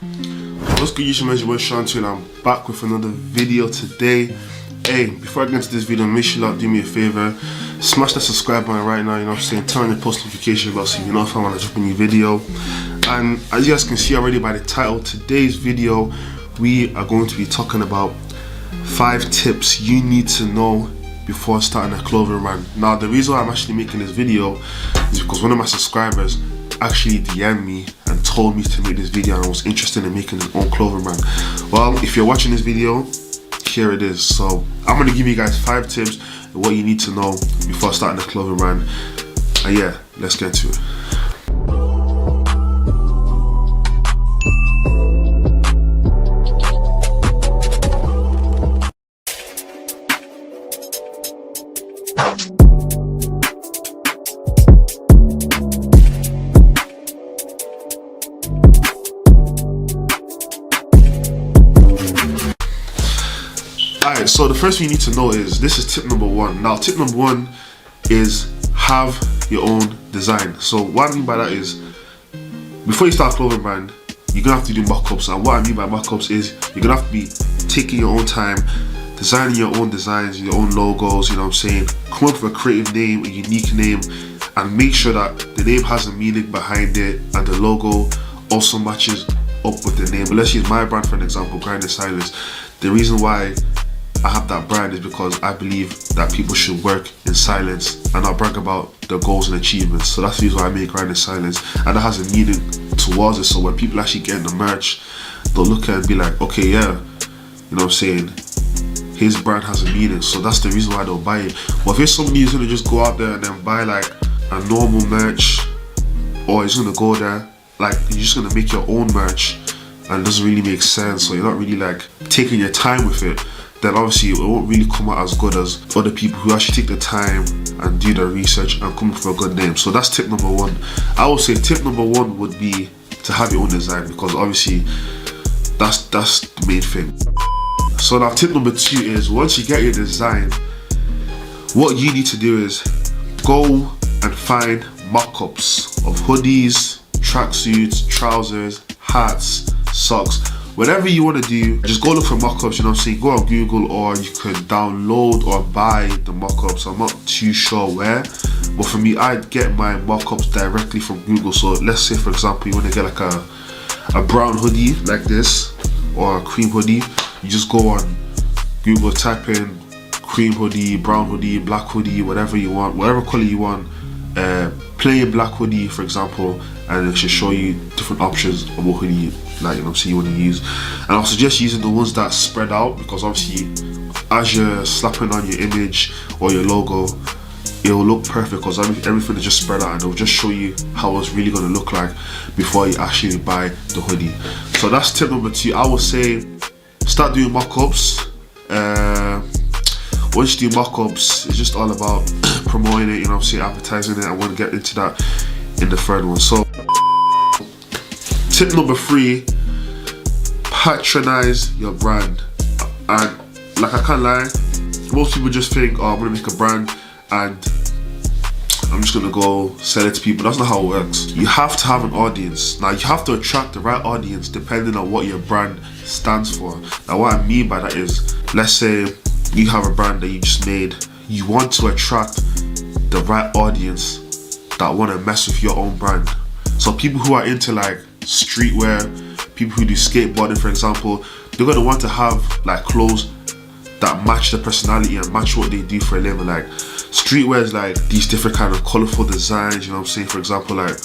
What's good, YouTube? It's your boy Shantu and I'm back with another video today. Hey, before I get into this video, make sure you do me a favor, smash that subscribe button right now, you know what I'm saying, turn on your post notification bell so you know if I want to drop a new video. And as you guys can see already by the title, today's video we are going to be talking about 5 tips you need to know before starting a clothing brand. Now the reason why I'm actually making this video is because one of my subscribers actually DM'd me and told me to make this video and was interested in making his own clothing brand. Well, if you're watching this video, here it is. So I'm going to give you guys 5 tips on what you need to know before starting a clothing brand. And yeah, let's get to it. Alright, so the first thing you need to know is, this is tip number 1. Now tip number 1 is have your own design. So what I mean by that is, before you start a clothing brand, you're gonna have to do mock-ups. And what I mean by mock-ups is, you're gonna have to be taking your own time, designing your own designs, your own logos, you know what I'm saying, come up with a creative name, a unique name, and make sure that the name has a meaning behind it and the logo also matches up with the name. But let's use my brand for an example, Grind in Silence. The reason why I have that brand is because I believe that people should work in silence, and I'll brag about the goals and achievements. So that's the reason why I make Grind in Silence, and that has a meaning towards it. So when people actually get in the merch, they'll look at it and be like, okay, yeah, you know what I'm saying, his brand has a meaning. So that's the reason why they'll buy it. But if it's somebody who's gonna just go out there and then buy like a normal merch, or he's gonna go there, like you're just gonna make your own merch, and it doesn't really make sense, so you're not really like taking your time with it, then obviously it won't really come out as good as other people who actually take the time and do the research and come up with a good name. So that's tip number 1. I would say tip number 1 would be to have your own design, because obviously that's the main thing. So now tip number 2 is, once you get your design, what you need to do is go and find mock-ups of hoodies, tracksuits, trousers, hats, socks. Whatever you want to do, just go look for mock-ups, you know what I'm saying. Go on Google, or you can download or buy the mock-ups. I'm not too sure where, but for me, I get my mock-ups directly from Google. So let's say for example you want to get like a brown hoodie like this, or a cream hoodie. You just go on Google, type in cream hoodie, brown hoodie, black hoodie, whatever you want, whatever color you want, plain black hoodie for example, and it should show you different options of what hoodie like, you know, so you want to use. And I'll suggest using the ones that spread out, because obviously as you're slapping on your image or your logo, it will look perfect, because everything is just spread out, and it will just show you how it's really going to look like before you actually buy the hoodie. So that's tip number 2. I would say start doing mock-ups. Once you do mock-ups, it's just all about promoting it, you know what I'm saying, advertising it. I want to get into that in the third one. So tip number 3, patronize your brand. And like, I can't lie, most people just think, oh, I'm gonna make a brand and I'm just gonna go sell it to people. That's not how it works. You have to have an audience. Now you have to attract the right audience depending on what your brand stands for. Now what I mean by that is, let's say you have a brand that you just made, you want to attract the right audience that want to mess with your own brand. So people who are into like streetwear, people who do skateboarding for example, they're going to want to have like clothes that match their personality and match what they do for a living. Like streetwear is like these different kind of colorful designs, you know what I'm saying. For example, like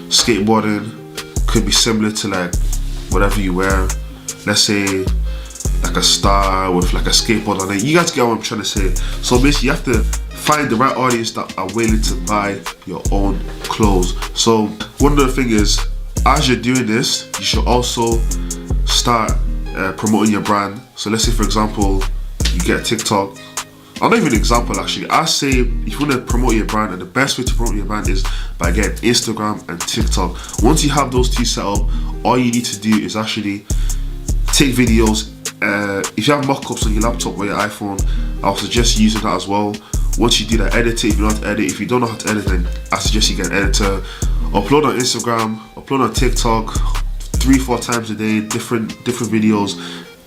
skateboarding could be similar to like whatever you wear. Let's say like a star with like a skateboard on it. You guys get what I'm trying to say. So basically you have to find the right audience that are willing to buy your own clothes. So one of the things is, as you're doing this, you should also start promoting your brand. So let's say for example you get TikTok. I'll not even an example actually. I say if you want to promote your brand, and the best way to promote your brand is by getting Instagram and TikTok. Once you have those 2 set up, all you need to do is actually take videos. If you have mock-ups on your laptop or your iPhone, I'll suggest using that as well. Once you do that, edit it. If you know how to edit, if you don't know how to edit, then I suggest you get an editor. Upload on Instagram, upload on TikTok, 3-4 times a day, different videos,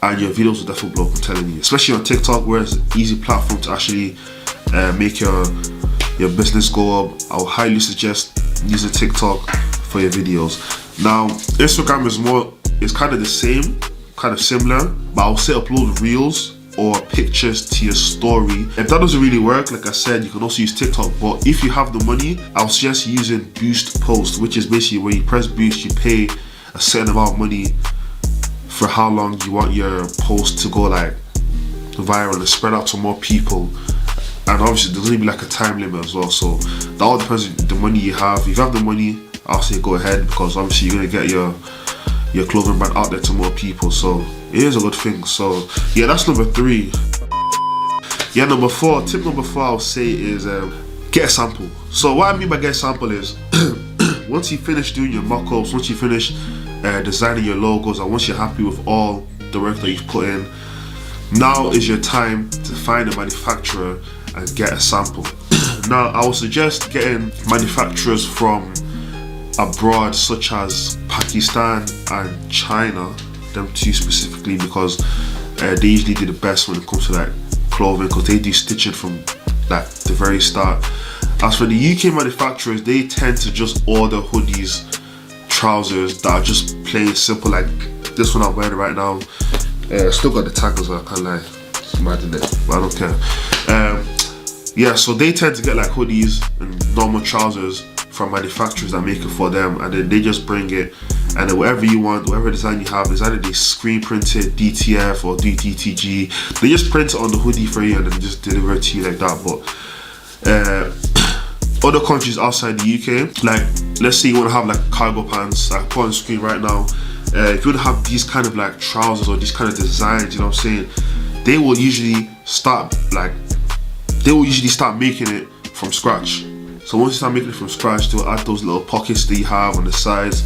and your videos will definitely blow up, I'm telling you. Especially on TikTok, where it's an easy platform to actually make your business go up. I would highly suggest using TikTok for your videos. Now, Instagram is kind of the same, kind of similar, but I'll say upload reels or pictures to your story. If that doesn't really work, like I said, you can also use TikTok. But if you have the money, I'll suggest using Boost Post, which is basically where you press boost, you pay a certain amount of money for how long you want your post to go like viral and spread out to more people. And obviously there's gonna be like a time limit as well, so that all depends on the money you have. If you have the money, I'll say go ahead, because obviously you're gonna get your clothing brand out there to more people, so it is a good thing. So yeah, that's number 3. Yeah, number 4, tip number 4 I'll say is get a sample. So what I mean by get a sample is once you finish doing your mock-ups, once you finish designing your logos, and once you're happy with all the work that you've put in, now is your time to find a manufacturer and get a sample. Now, I would suggest getting manufacturers from abroad, such as Pakistan and China, them two specifically, because they usually do the best when it comes to like clothing, because they do stitching from like the very start. As for the UK manufacturers, they tend to just order hoodies, trousers that are just plain simple, like this one I'm wearing right now. Still got the tag as well, I can't lie. It's mad, isn't it? But I don't care. Yeah, so they tend to get like hoodies and normal trousers from manufacturers that make it for them, and then they just bring it, and then whatever you want, whatever design you have, is either they screen print it, DTF or DTG. They just print it on the hoodie for you and then just deliver it to you like that. But other countries outside the UK, like let's say you want to have like cargo pants, like put on screen right now. If you want to have these kind of like trousers or these kind of designs, you know what I'm saying, they will usually start making it from scratch. So once you start making it from scratch, they'll add those little pockets that you have on the sides,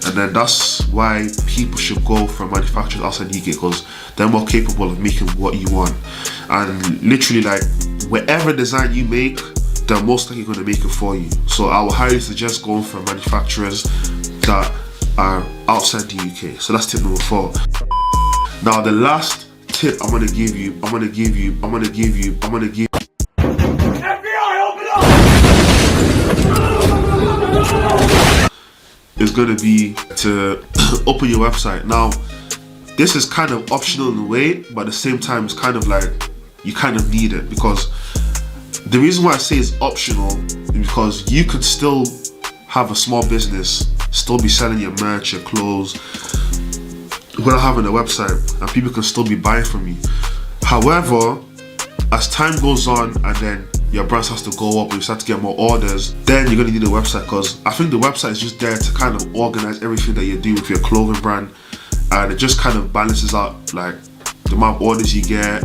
and then that's why people should go for manufacturers outside the UK, because they're more capable of making what you want. And literally, like whatever design you make, they're most likely going to make it for you. So I would highly suggest going for manufacturers that are outside the UK. So that's tip number 4. Now the last tip I'm gonna give you is gonna be to open your website. Now this is kind of optional in a way, but at the same time it's kind of like you kind of need it, because the reason why I say it's optional is because you could still have a small business, still be selling your merch, your clothes, without having a website, and people can still be buying from you. However, as time goes on and then your brand starts to go up and you start to get more orders, then you're gonna need a website, because I think the website is just there to kind of organize everything that you do with your clothing brand, and it just kind of balances out like the amount of orders you get,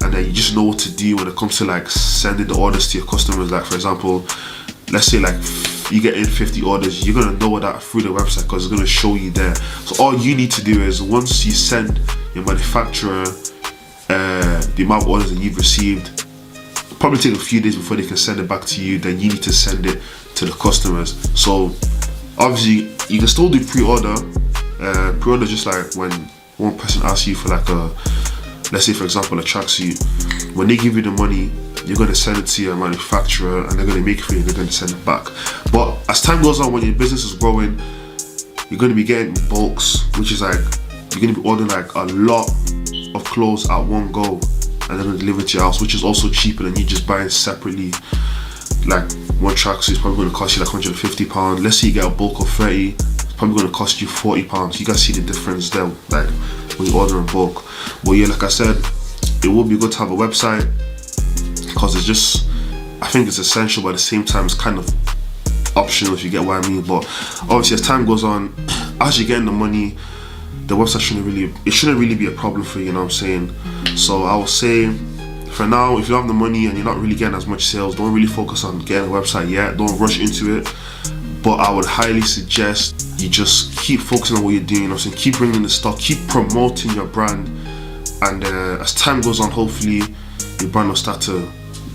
and then you just know what to do when it comes to like sending the orders to your customers. Like for example, let's say like you get in 50 orders, you're gonna know that through the website, because it's gonna show you there. So all you need to do is, once you send your manufacturer the amount of orders that you've received, probably take a few days before they can send it back to you, then you need to send it to the customers. So obviously you can still do pre-order. Pre-order just like when one person asks you for like a, let's say for example a tracksuit, when they give you the money, you're going to send it to your manufacturer and they're going to make it for you and they're going to send it back. But as time goes on, when your business is growing, you're going to be getting bulks, which is like you're going to be ordering like a lot of clothes at one go, and they're going to deliver it to your house, which is also cheaper than you just buying separately. Like one tracksuit is probably going to cost you like £150. Let's say you get a bulk of 30, it's probably going to cost you £40. You guys see the difference there, like when you order in bulk. But yeah, like I said, it would be good to have a website, because it's just, I think it's essential, but at the same time it's kind of optional, if you get what I mean. But obviously as time goes on, as you're getting the money, the website shouldn't really be a problem for you, you know what I'm saying? So I would say, for now, if you don't have the money and you're not really getting as much sales, don't really focus on getting a website yet, don't rush into it. But I would highly suggest you just keep focusing on what you're doing, you know what I'm saying? Keep bringing the stock, keep promoting your brand, and as time goes on, hopefully your brand will start to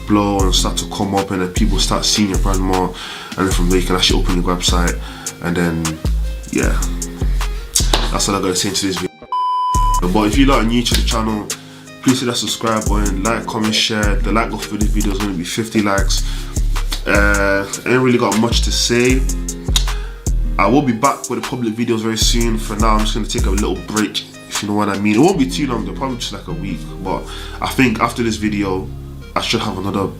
blow and start to come up, and then people start seeing your brand more, and then from there you can actually open your website, and then yeah. That's all I gotta say into this video. But if you're new to the channel, please hit that subscribe button, like, comment, share. The like goal for this video is going to be 50 likes. I ain't really got much to say. I will be back with the public videos very soon. For now, I'm just going to take a little break, if you know what I mean. It won't be too long, though, probably just like a week. But I think after this video, I should have another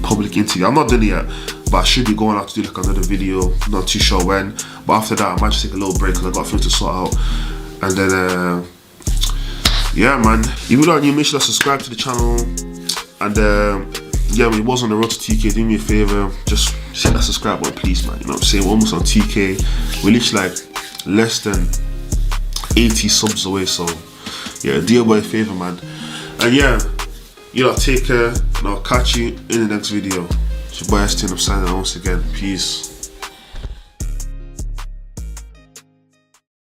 public interview. I'm not done it yet, but I should be going out to do like another video. Not too sure when. But after that, I might just take a little break because I got a few to sort out. And then, yeah, man. If you're not new, make sure to subscribe to the channel. And yeah, we was on the road to 2K. Do me a favor, just hit that subscribe button, please, man. You know what I'm saying? We're almost on 2K. We're literally like less than 80 subs away. So yeah, do your boy a favor, man. And yeah, you know, take care, and I'll catch you in the next video. It's your boy S10. I'm signing out once again. Peace.